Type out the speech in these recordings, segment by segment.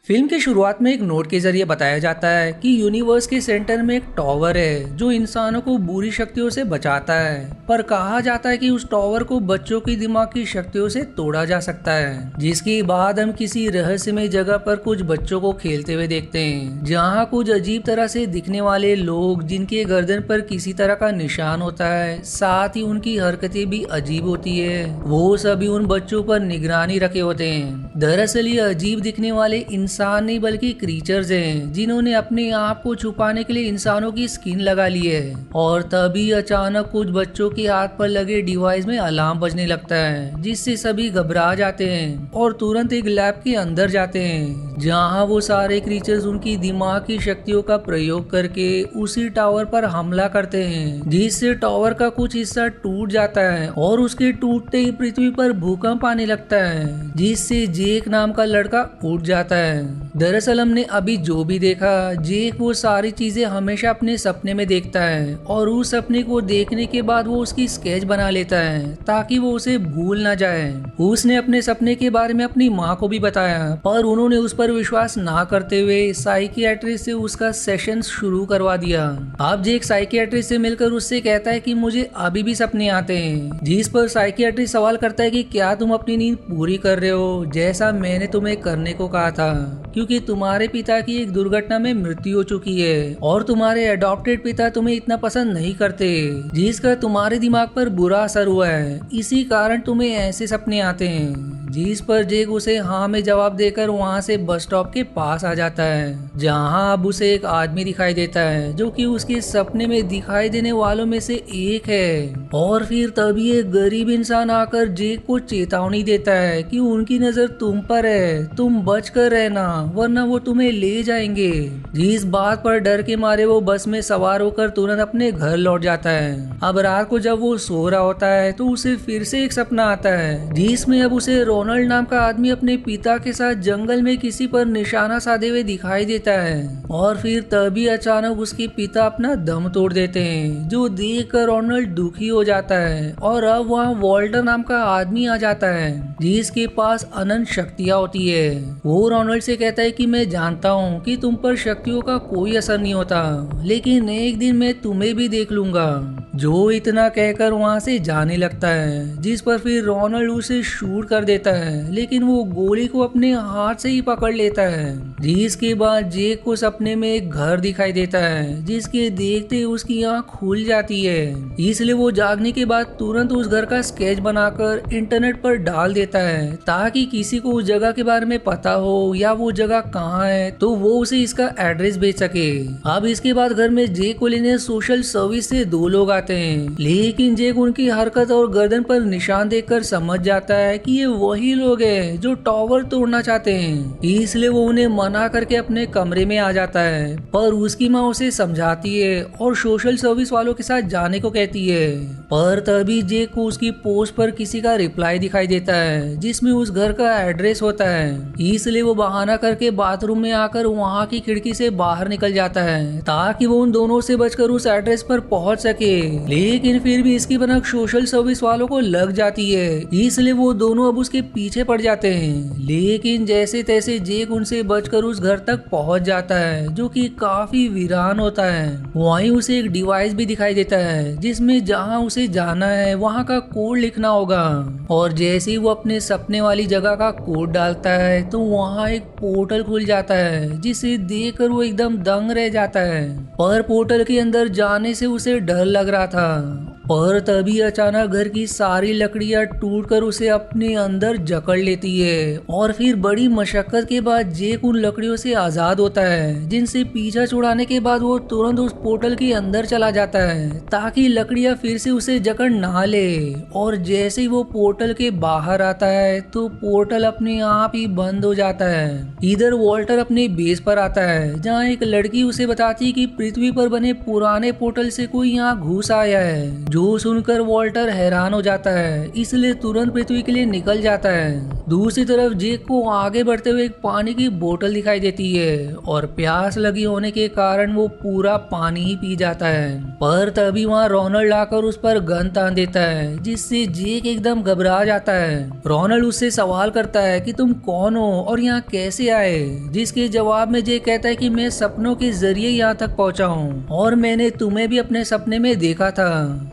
Film की शुरुआत में एक नोट के जरिए बताया जाता है कि यूनिवर्स के सेंटर में एक टावर है जो इंसानों को बुरी शक्तियों से बचाता है। पर कहा जाता है कि उस टावर को बच्चों की दिमाग की शक्तियों से तोड़ा जा सकता है, जिसके बाद हम किसी रहस्यमय जगह पर कुछ बच्चों को खेलते हुए देखते हैं, जहाँ कुछ अजीब तरह से दिखने वाले लोग जिनके गर्दन पर किसी तरह का निशान होता है, साथ ही उनकी हरकतें भी अजीब होती है। वो सभी उन बच्चों पर निगरानी रखे होते हैं। दरअसल ये अजीब दिखने वाले इंसान नहीं बल्कि क्रीचर्स हैं, जिन्होंने अपने आप को छुपाने के लिए इंसानों की स्किन लगा ली है। और तभी अचानक कुछ बच्चों के हाथ पर लगे डिवाइस में अलार्म बजने लगता है, जिससे सभी घबरा जाते हैं और तुरंत एक लैब के अंदर जाते हैं, जहां वो सारे क्रीचर्स उनकी दिमाग की शक्तियों का प्रयोग करके उसी टावर पर हमला करते हैं, जिससे टावर का कुछ हिस्सा टूट जाता है और उसके टूटते ही पृथ्वी पर भूकंप आने लगता है, जिससे जेक नाम का लड़का उठ जाता है। दरअसल हमने अभी जो भी देखा, जेक वो सारी चीजें हमेशा अपने सपने में देखता है और उस सपने को देखने के बाद वो उसकी स्केच बना लेता है ताकि वो उसे भूल ना जाए। उसने अपने सपने के बारे में अपनी माँ को भी बताया, पर उन्होंने उस पर विश्वास ना करते हुए साइकियाट्रिस्ट से उसका सेशन शुरू करवा दिया। अब जेक साइकियाट्रिस्ट से मिलकर उससे कहता है कि मुझे अभी भी सपने आते हैं, जिस पर साइकियाट्रिस्ट सवाल करता है कि क्या तुम अपनी नींद पूरी कर रहे हो जैसा मैंने तुम्हें करने को कहा था, क्योंकि तुम्हारे पिता की एक दुर्घटना में मृत्यु हो चुकी है और तुम्हारे अडॉप्टेड पिता तुम्हें इतना पसंद नहीं करते, जिसका तुम्हारे दिमाग पर बुरा असर हुआ है, इसी कारण तुम्हें ऐसे सपने आते हैं। जिस पर जेक उसे हाँ में जवाब देकर वहाँ से बस स्टॉप के पास आ जाता है, जहाँ अब उसे एक आदमी दिखाई देता है जो कि उसके सपने में दिखाई देने वालों में से एक है। और फिर तभी एक गरीब इंसान आकर जेक को चेतावनी देता है कि उनकी नजर तुम पर है, तुम बच कर रहना वरना वो तुम्हें ले जाएंगे। जिस बात पर डर के मारे वो बस में सवार होकर तुरंत अपने घर लौट जाता है। अब रात को जब वो सो रहा होता है तो उसे फिर से एक सपना आता है, जिसमें अब उसे रोनाल्ड नाम का आदमी अपने पिता के साथ जंगल में किसी पर निशाना साधे हुए दिखाई देता है। और फिर तभी अचानक उसके पिता अपना दम तोड़ देते हैं, जो देखकर रोनाल्ड दुखी हो जाता है। और अब वहाँ वॉल्टर नाम का आदमी आ जाता है, जिसके पास अनंत शक्तियाँ होती है। वो रोनाल्ड से कहता है कि मैं जानता हूँ कि तुम पर शक्तियों का कोई असर नहीं होता, लेकिन एक दिन मैं तुम्हें भी देख लूंगा। जो इतना कहकर वहाँ से जाने लगता है, जिस पर फिर रोनाल्ड उसे शूट कर देता है, लेकिन वो गोली को अपने हाथ से ही पकड़ लेता है। जिसके बाद जेक को सपने में एक घर दिखाई देता है, जिसके देखते उसकी आँख खुल जाती है। इसलिए वो जागने के बाद तुरंत उस घर का स्केच बनाकर इंटरनेट पर डाल देता है, ताकि किसी को उस जगह के बारे में पता हो या वो जगह कहाँ है तो वो उसे इसका एड्रेस भेज सके। अब इसके बाद घर में जेक को लेने सोशल सर्विस से दो लोग आते हैं, लेकिन जेक उनकी हरकत और गर्दन पर निशान देखकर समझ जाता है कि ये वही लोग हैं जो टावर तोड़ना चाहते हैं। इसलिए वो उन्हें मना करके अपने कमरे में आ जाता है, पर उसकी माँ उसे समझाती है और सोशल सर्विस वालों के साथ जाने को कहती है। पर तभी जेक को उसकी पोस्ट पर किसी का रिप्लाई दिखाई देता है, जिसमें उस घर का एड्रेस होता है। इसलिए वो बहाना करके बाथरूम में आकर वहाँ की खिड़की से बाहर निकल जाता है, ताकि वो उन दोनों से बचकर उस एड्रेस पर पहुँच सके। लेकिन फिर भी इसकी भनक सोशल सर्विस वालों को लग जाती है, इसलिए वो दोनों अब उसके पीछे पड़ जाते हैं। लेकिन जैसे तैसे जेक उनसे बचकर उस घर तक पहुंच जाता है, जो कि काफी वीरान होता है। वहीं उसे एक डिवाइस भी दिखाई देता है, जिसमें जहां उसे जाना है वहां का कोड लिखना होगा। और जैसे ही वो अपने सपने वाली जगह का कोड डालता है तो वहां एक पोर्टल खुल जाता है, जिसे देखकर वो एकदम दंग रह जाता है। पर पोर्टल के अंदर जाने से उसे डर लग रहा था, पर तभी अचानक घर की सारी लकड़ियां टूटकर उसे अपने अंदर जकड़ लेती है। और फिर बड़ी मशक्कत के बाद जेक उन लकड़ियों से आजाद होता है, जिनसे पीछा छुड़ाने के बाद वो तुरंत उस पोर्टल के अंदर चला जाता है, ताकि लकड़ियां फिर से उसे जकड़ ना ले। और जैसे ही वो पोर्टल के बाहर आता है तो पोर्टल अपने आप ही बंद हो जाता है। इधर वॉल्टर अपने बेस पर आता है, जहाँ एक लड़की उसे बताती है कि पृथ्वी पर बने पुराने पोर्टल से कोई यहाँ घुस आया है, जो सुनकर वॉल्टर हैरान हो जाता है, इसलिए तुरंत पृथ्वी के लिए निकल जाता है। दूसरी तरफ जेक को आगे बढ़ते हुए एक पानी की बोतल दिखाई देती है और प्यास लगी होने के कारण वो पूरा पानी ही पी जाता है। पर तभी वहाँ रोनाल्ड आकर उस पर गन तान देता है, जिससे जेक एकदम घबरा जाता है। रोनाल्ड उससे सवाल करता है कि तुम कौन हो और यहाँ कैसे आए, जिसके जवाब में जेक कहता है कि मैं सपनों के जरिए यहाँ तक पहुँचा हूँ और मैंने तुम्हें भी अपने सपने में देखा था।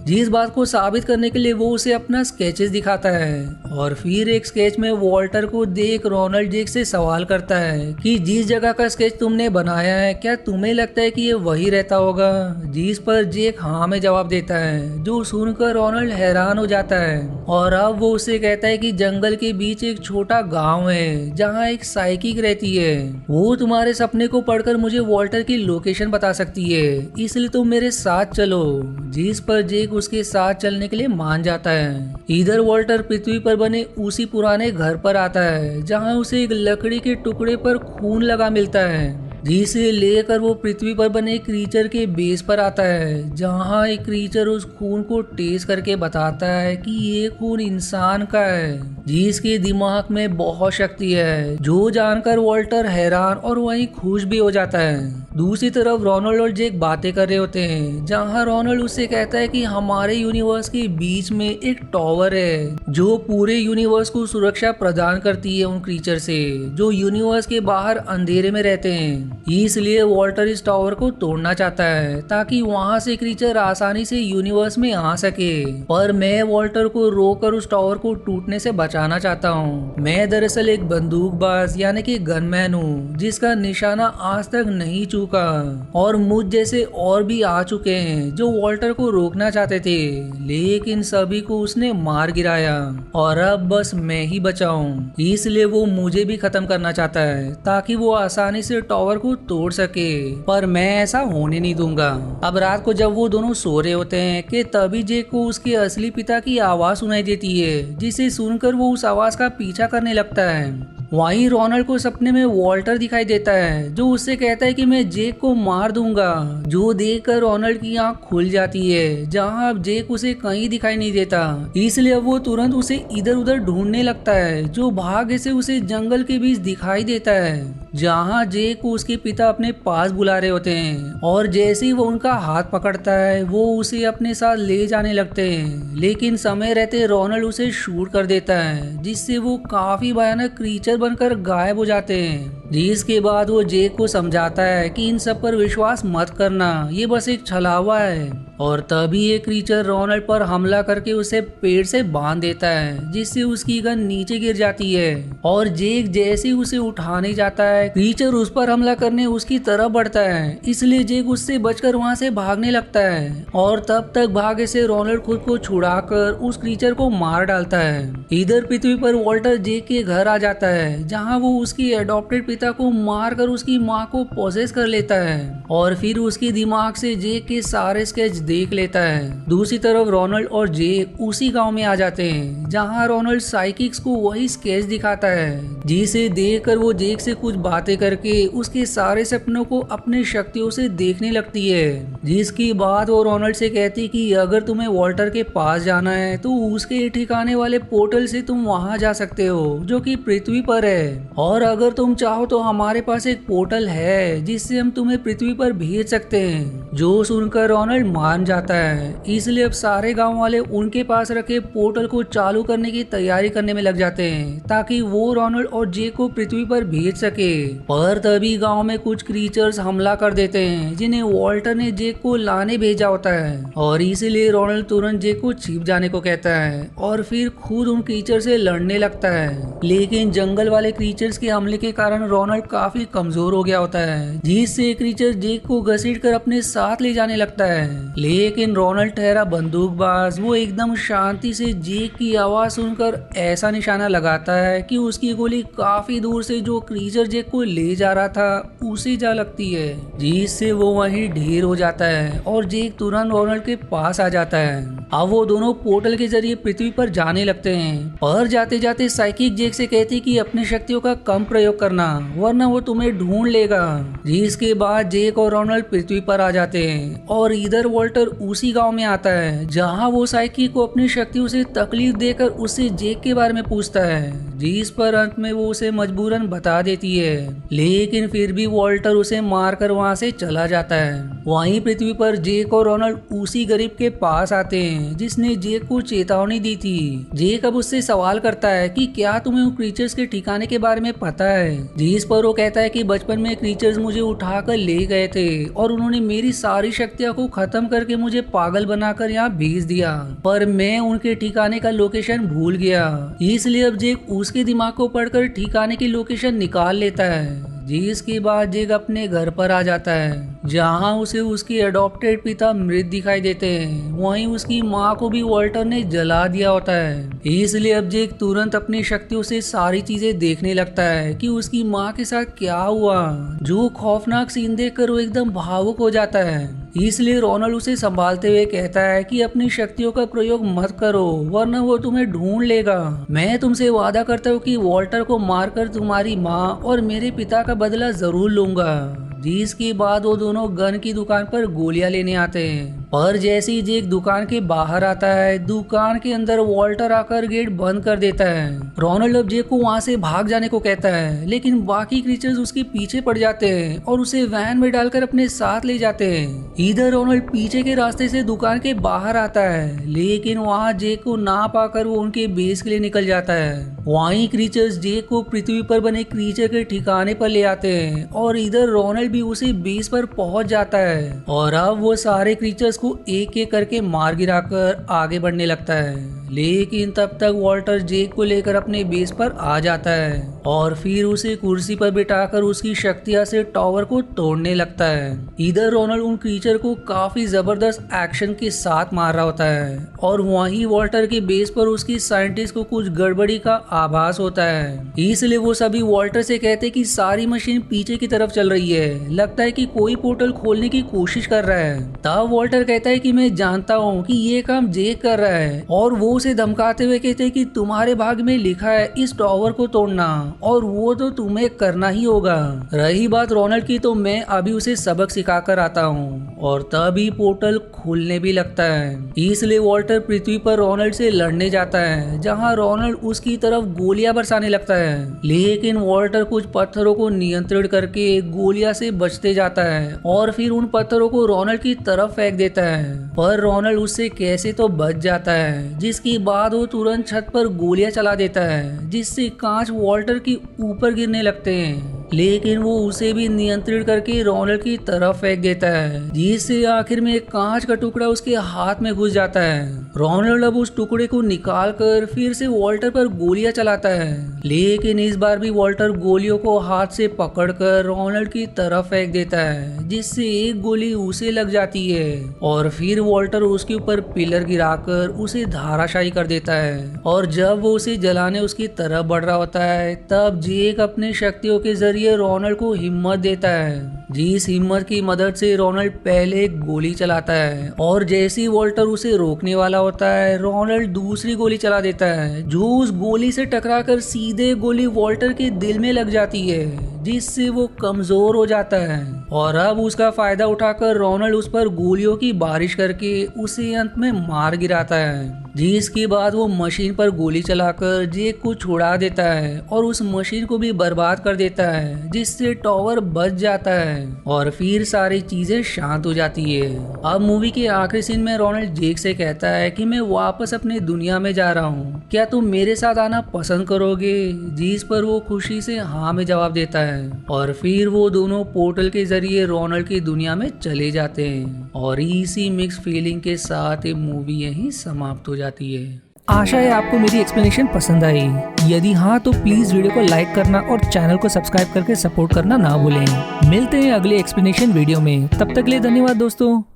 जिस बात को साबित करने के लिए वो उसे अपना स्केचेस दिखाता है और फिर एक स्केच में वॉल्टर को देख रोनाल्ड जेक से सवाल करता है कि जिस जगह का स्केच तुमने बनाया है क्या तुम्हें लगता है कि ये वही रहता होगा, जिस पर जेक हाँ में जवाब देता है, जो सुनकर रोनाल्ड हैरान हो जाता है। और अब वो उसे कहता है कि जंगल के बीच एक छोटा गांव है जहाँ एक साइकिक रहती है, वो तुम्हारे सपने को पढ़कर मुझे वॉल्टर की लोकेशन बता सकती है, इसलिए तुम मेरे साथ चलो। जिस पर जेक उसके साथ चलने के लिए मान जाता है। इधर वॉल्टर पृथ्वी पर बने उसी पुराने घर पर आता है जहाँ उसे एक लकड़ी के टुकड़े पर खून लगा मिलता है, जिसे लेकर वो पृथ्वी पर बने क्रीचर के बेस पर आता है, जहाँ एक क्रीचर उस खून को टेस्ट करके बताता है कि ये खून इंसान का है, जिसके दिमाग में बहुत शक्ति है, जो जानकर वॉल्टर हैरान और वहीं खुश भी हो जाता है। दूसरी तरफ रोनाल्ड और जेक बातें कर रहे होते हैं, जहाँ रोनाल्ड उससे कहता है कि हमारे यूनिवर्स के बीच में एक टावर है जो पूरे यूनिवर्स को सुरक्षा प्रदान करती है उन क्रीचर से जो यूनिवर्स के बाहर अंधेरे में रहते हैं। इसलिए वॉल्टर इस टावर को तोड़ना चाहता है ताकि वहां से क्रीचर आसानी से यूनिवर्स में आ सके, पर मैं वॉल्टर को रोककर उस टावर को टूटने से बचाना चाहता हूँ। मैं दरअसल एक बंदूकबाज यानी कि गनमैन हूँ जिसका निशाना आज तक नहीं चूका और मुझ जैसे और भी आ चुके हैं जो वॉल्टर को रोकना चाहते थे, लेकिन सभी को उसने मार गिराया और अब बस मैं ही बचा हूँ। इसलिए वो मुझे भी खत्म करना चाहता है ताकि वो आसानी से टावर को तोड़ सके, पर मैं ऐसा होने नहीं दूंगा। अब रात को जब वो दोनों सो रहे होते हैं कि तभी जेक को उसके असली पिता की आवाज सुनाई देती है, जिसे सुनकर वो उस आवाज का पीछा करने लगता है। वहीं रोनाल्ड को सपने में वॉल्टर दिखाई देता है जो उससे कहता है कि मैं जेक को मार दूंगा, जो देखकर रोनाल्ड की आंख खुल जाती है, जहां अब जेक उसे कहीं दिखाई नहीं देता। इसलिए अब वो तुरंत उसे इधर उधर ढूंढने लगता है, जो भाग्य से उसे जंगल के बीच दिखाई देता है, जहाँ जेक को उसके पिता अपने पास बुला रहे होते हैं। और जैसे ही वो उनका हाथ पकड़ता है वो उसे अपने साथ ले जाने लगते हैं, लेकिन समय रहते रोनाल्ड उसे शूट कर देता है, जिससे वो काफी भयानक क्रीचर बनकर गायब हो जाते हैं। जिसके बाद वो जेक को समझाता है कि इन सब पर विश्वास मत करना, ये बस एक छलावा है। और तभी ये क्रीचर रोनाल्ड पर हमला करके उसे पेड़ से बांध देता है, जिससे उसकी गन नीचे गिर जाती है। और जेक जैसे उसे उठाने जाता है, क्रीचर उस पर हमला करने उसकी तरफ बढ़ता है, इसलिए जेक उससे बचकर वहां से भागने लगता है। और तब तक भाग्य से रोनाल्ड खुद को छुड़ाकर उस क्रीचर को मार डालता है। इधर पृथ्वी पर वॉल्टर जेक के घर आ जाता है, जहाँ वो उसकी एडॉप्टेड पिता को मारकर उसकी माँ को पोसेस कर लेता है और फिर उसके दिमाग से जेक के सारे स्केच देख लेता है। दूसरी तरफ रोनाल्ड और जेक उसी गांव में आ जाते हैं, जहां रोनाल्ड साइकिक्स को वही स्केच दिखाता है, जिसे देखकर वो जेक से कुछ बातें करके उसके सारे सपनों को अपनी शक्तियों से देखने लगती है। जिसकी बात वो रोनाल्ड से कहती कि अगर तुम्हें वॉल्टर के पास जाना है तो उसके ठिकाने वाले पोर्टल से तुम वहां जा सकते हो जो कि पृथ्वी पर है, और अगर तुम चाहो तो हमारे पास एक पोर्टल है जिससे हम तुम्हें पृथ्वी पर भेज सकते हैं। जो सुनकर रोनाल्ड मान जाता है, इसलिए अब सारे गांव वाले उनके पास रखे पोर्टल को चालू करने की तैयारी करने में लग जाते हैं ताकि वो रोनाल्ड और जेक को पृथ्वी पर भेज सके। पर तभी गांव में कुछ क्रीचर्स हमला कर देते हैं जिन्हें वॉल्टर ने जेक को लाने भेजा होता है, और इसीलिए रोनाल्ड तुरंत जेक को छिप जाने को कहता है और फिर खुद उन क्रीचर से लड़ने लगता है। लेकिन जंगल वाले क्रीचर्स के हमले के कारण रोनाल्ड काफी कमजोर हो गया होता है, जिससे क्रीचर जेक को घसीट कर अपने साथ ले जाने लगता है। लेकिन रोनाल्ड ठहरा बंदूकबाज, वो एकदम शांति से जेक की आवाज सुनकर ऐसा निशाना लगाता है कि उसकी गोली काफी दूर से जो क्रीचर जेक को ले जा रहा था उसे जा लगती है, जिससे वो वहीं ढेर हो जाता है और जेक तुरंत रोनाल्ड के पास आ जाता है। अब वो दोनों पोर्टल के जरिए पृथ्वी पर जाने लगते हैं, पर जाते जाते साइकिक जेक से कहती कि अपनी शक्तियों का कम प्रयोग करना वरना वो तुम्हें ढूंढ लेगा। जिसके बाद जेक और रोनाल्ड पृथ्वी पर आ जाते हैं और इधर वॉल्टर उसी गांव में आता है जहां वो साइकी को अपनी शक्तियों से तकलीफ देकर उससे जेक के बारे में पूछता है, जिस पर अंत में वो उसे मजबूरन बता देती है। लेकिन फिर भी वॉल्टर उसे मारकर वहां से चला जाता है। वहीं पृथ्वी पर जेक और रोनाल्ड उसी गरीब के पास आते हैं जिसने जेक को चेतावनी दी थी। जेक अब उससे सवाल करता है कि क्या तुम्हें उन क्रीचर्स के ठिकाने के बारे में पता है, जिस पर वो कहता है कि बचपन में क्रीचर्स मुझे उठाकर ले गए थे और उन्होंने मेरी सारी शक्तियां को खत्म करके मुझे पागल बनाकर यहाँ भेज दिया, पर मैं उनके ठिकाने का लोकेशन भूल गया। इसलिए अब जेक उसके दिमाग को पढ़कर ठिकाने की लोकेशन निकाल लेता है। जिसके बाद जेक अपने घर पर आ जाता है जहां उसे उसके अडॉप्टेड पिता मृत दिखाई देते हैं। वहीं उसकी माँ को भी वॉल्टर ने जला दिया होता है। इसलिए अब जेक तुरंत अपनी शक्तियों से सारी चीजें देखने लगता है कि उसकी माँ के साथ क्या हुआ। जो खौफनाक सीन देखकर वो एकदम भावुक हो जाता है। इसलिए रोनाल्ड उसे संभालते हुए कहता है कि अपनी शक्तियों का प्रयोग मत करो वरना वो तुम्हें ढूंढ लेगा। मैं तुमसे वादा करता हूँ कि वॉल्टर को मारकर तुम्हारी माँ और मेरे पिता का बदला जरूर लूंगा। जिसके बाद वो दोनों गन की दुकान पर गोलियां लेने आते हैं, पर जैसे ही जेक दुकान के बाहर आता है दुकान के अंदर वॉल्टर आकर गेट बंद कर देता है। रोनाल्ड अब जेक को वहां से भाग जाने को कहता है, लेकिन बाकी क्रीचर्स उसके पीछे पड़ जाते हैं और उसे वैन में डालकर अपने साथ ले जाते हैं। इधर रोनाल्ड पीछे के रास्ते से दुकान के बाहर आता है, लेकिन वहां जेक को ना पाकर वो उनके बेस के लिए निकल जाता है। वहीं क्रीचर्स जेक को पृथ्वी पर बने क्रीचर के ठिकाने पर ले आते हैं और इधर रोनाल्ड भी उसी बेस पर पहुंच जाता है और अब वो सारे क्रीचर्स को एक एक करके मार गिराकर आगे बढ़ने लगता है। लेकिन तब तक वॉल्टर जेक को लेकर अपने बेस पर आ जाता है और फिर उसे कुर्सी पर बिठाकर उसकी शक्तियां से टावर को तोड़ने लगता है। इधर रोनाल्ड उन क्रीचर को काफी जबरदस्त एक्शन के साथ मार रहा होता है और वहीं वॉल्टर के बेस पर उसकी साइंटिस्ट को कुछ गड़बड़ी का आभास होता है। इसलिए वो सभी वॉल्टर से कहते कि सारी मशीन पीछे की तरफ चल रही है, लगता है कि कोई पोर्टल खोलने की कोशिश कर रहा है। तब वॉल्टर कहता है कि मैं जानता हूँ कि ये काम जेक कर रहा है और वो उसे धमकाते हुए कहते हैं कि तुम्हारे भाग में लिखा है इस टावर को तोड़ना और वो तो तुम्हें करना ही होगा। रही बात रोनाल्ड की, तो मैं अभी उसे सबक सिखा कर आता हूँ। और तभी पोर्टल खुलने भी लगता है। इसलिए वॉल्टर पृथ्वी पर रोनाल्ड से लड़ने जाता है जहाँ रोनाल्ड उसकी तरफ गोलियां बरसाने लगता है, लेकिन वॉल्टर कुछ पत्थरों को नियंत्रित करके गोलियां से बचते जाता है और फिर उन पत्थरों को रोनाल्ड की तरफ फेंक देता है, पर रोनाल्ड उससे कैसे तो बच जाता है। जिसके बाद वो तुरंत छत पर गोलियां चला देता है जिससे कांच वॉल्टर के ऊपर गिरने लगते हैं, लेकिन वो उसे भी नियंत्रित करके रोनाल्ड की तरफ फेंक देता है, जिससे आखिर में एक कांच का टुकड़ा उसके हाथ में घुस जाता है। रोनाल्ड अब उस टुकड़े को निकालकर फिर से वॉल्टर पर गोलियां चलाता है, लेकिन इस बार भी वॉल्टर गोलियों को हाथ से पकड़कर रोनाल्ड की तरफ फेंक देता है, जिससे एक गोली उसे लग जाती है और फिर वॉल्टर उसके ऊपर पिलर गिराकर उसे धाराशायी कर देता है। और जब वो उसे जलाने उसकी तरफ बढ़ रहा होता है तब जेक अपनी शक्तियों के जरिए रोनाल्ड को हिम्मत देता है, जिस हिम्मत की मदद से रोनाल्ड पहले एक गोली चलाता है और जैसे ही वॉल्टर उसे रोकने वाला होता है रोनाल्ड दूसरी गोली चला देता है, जो उस गोली से टकराकर सीधे गोली वॉल्टर के दिल में लग जाती है, जिससे वो कमजोर हो जाता है। और अब उसका फायदा उठाकर रोनाल्ड उस पर गोलियों की बारिश करके उसे अंत में मार गिराता है, जिसके बाद वो मशीन पर गोली चलाकर जेक को छुड़ा देता है और उस मशीन को भी बर्बाद कर देता है, जिससे टावर बच जाता है और फिर सारी चीजें शांत हो जाती है। अब मूवी के आखिरी सीन में रोनाल्ड जेक से कहता है कि मैं वापस अपनी दुनिया में जा रहा हूँ, क्या तुम मेरे साथ आना पसंद करोगे? जिस पर वो खुशी से हाँ में जवाब देता है और फिर वो दोनों पोर्टल के जरिए रोनाल्ड की दुनिया में चले जाते हैं और इसी मिक्स फीलिंग के साथ ये मूवी यहीं समाप्त हो जाती है। आशा है आपको मेरी एक्सप्लेनेशन पसंद आई। यदि हाँ तो प्लीज वीडियो को लाइक करना और चैनल को सब्सक्राइब करके सपोर्ट करना ना भूलें। मिलते हैं अगले एक्सप्लेनेशन वीडियो में, तब तक के लिए धन्यवाद दोस्तों।